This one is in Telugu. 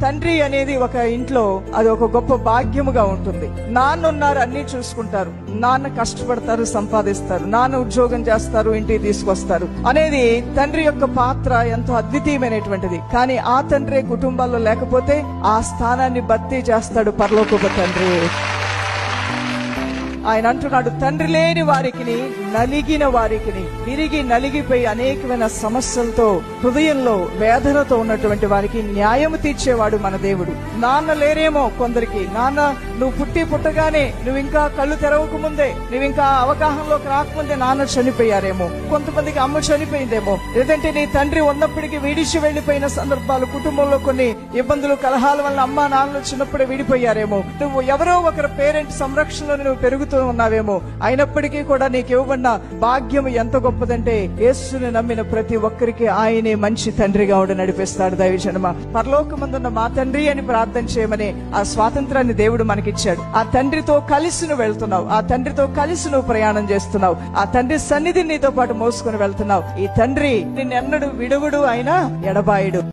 తండ్రి అనేది ఒక ఇంట్లో అది ఒక గొప్ప భాగ్యముగా ఉంటుంది. నాన్న ఉన్నారు, అన్ని చూసుకుంటారు, నాన్న కష్టపడతారు, సంపాదిస్తారు, నాన్న ఉద్యోగం చేస్తారు, ఇంటికి తీసుకొస్తారు అనేది తండ్రి యొక్క పాత్ర ఎంతో అద్వితీయమైనటువంటిది. కానీ ఆ తండ్రి కుటుంబాల్లో లేకపోతే ఆ స్థానాన్ని భర్తీ చేస్తాడు పరలోకపు తండ్రి. ఆయన అంటున్నాడు, తండ్రి లేని వారికి, నలిగిన వారికి, విరిగి నలిగిపోయి అనేకమైన సమస్యలతో హృదయంలో వేదనతో ఉన్నటువంటి వారికి న్యాయం తీర్చేవాడు మన దేవుడు. నాన్న లేరేమో కొందరికి, నాన్న నువ్వు పుట్టగానే నువ్వు ఇంకా కళ్ళు తెరవక ముందే, నువ్వు ఇంకా అవగాహనలోకి రాకముందే నాన్న చనిపోయారేమో. కొంతమందికి అమ్మ చనిపోయిందేమో, లేదంటే నీ తండ్రి ఉన్నప్పటికీ విడిచి వెళ్లిపోయిన సందర్భాలు, కుటుంబంలో కొన్ని ఇబ్బందులు కలహాల వల్ల అమ్మ నాన్నలు చిన్నప్పుడే విడిపోయారేమో. నువ్వు ఎవరో ఒకరి పేరెంట్ సంరక్షణలో నువ్వు పెరుగుతూ ఉన్నావేమో. అయినప్పటికీ కూడా నీకు ఇవ్వబడిన భాగ్యం ఎంత గొప్పదంటే, యేసుని నమ్మిన ప్రతి ఒక్కరికి ఆయనే మంచి తండ్రిగా ఉండి నడిపిస్తాడు. దైవజనమ, పరలోకమందున్న మా తండ్రి అని ప్రార్థన చేయమని ఆ స్వాతంత్రాన్ని దేవుడు మనకిచ్చాడు. ఆ తండ్రితో కలిసి నువ్వు వెళ్తున్నావు, ఆ తండ్రితో కలిసి నువ్వు ప్రయాణం చేస్తున్నావు, ఆ తండ్రి సన్నిధిని నీతో పాటు మోసుకుని వెళ్తున్నావు. ఈ తండ్రి నిన్నెన్నడూ విడువడు, ఆయన ఎడబాయుడు.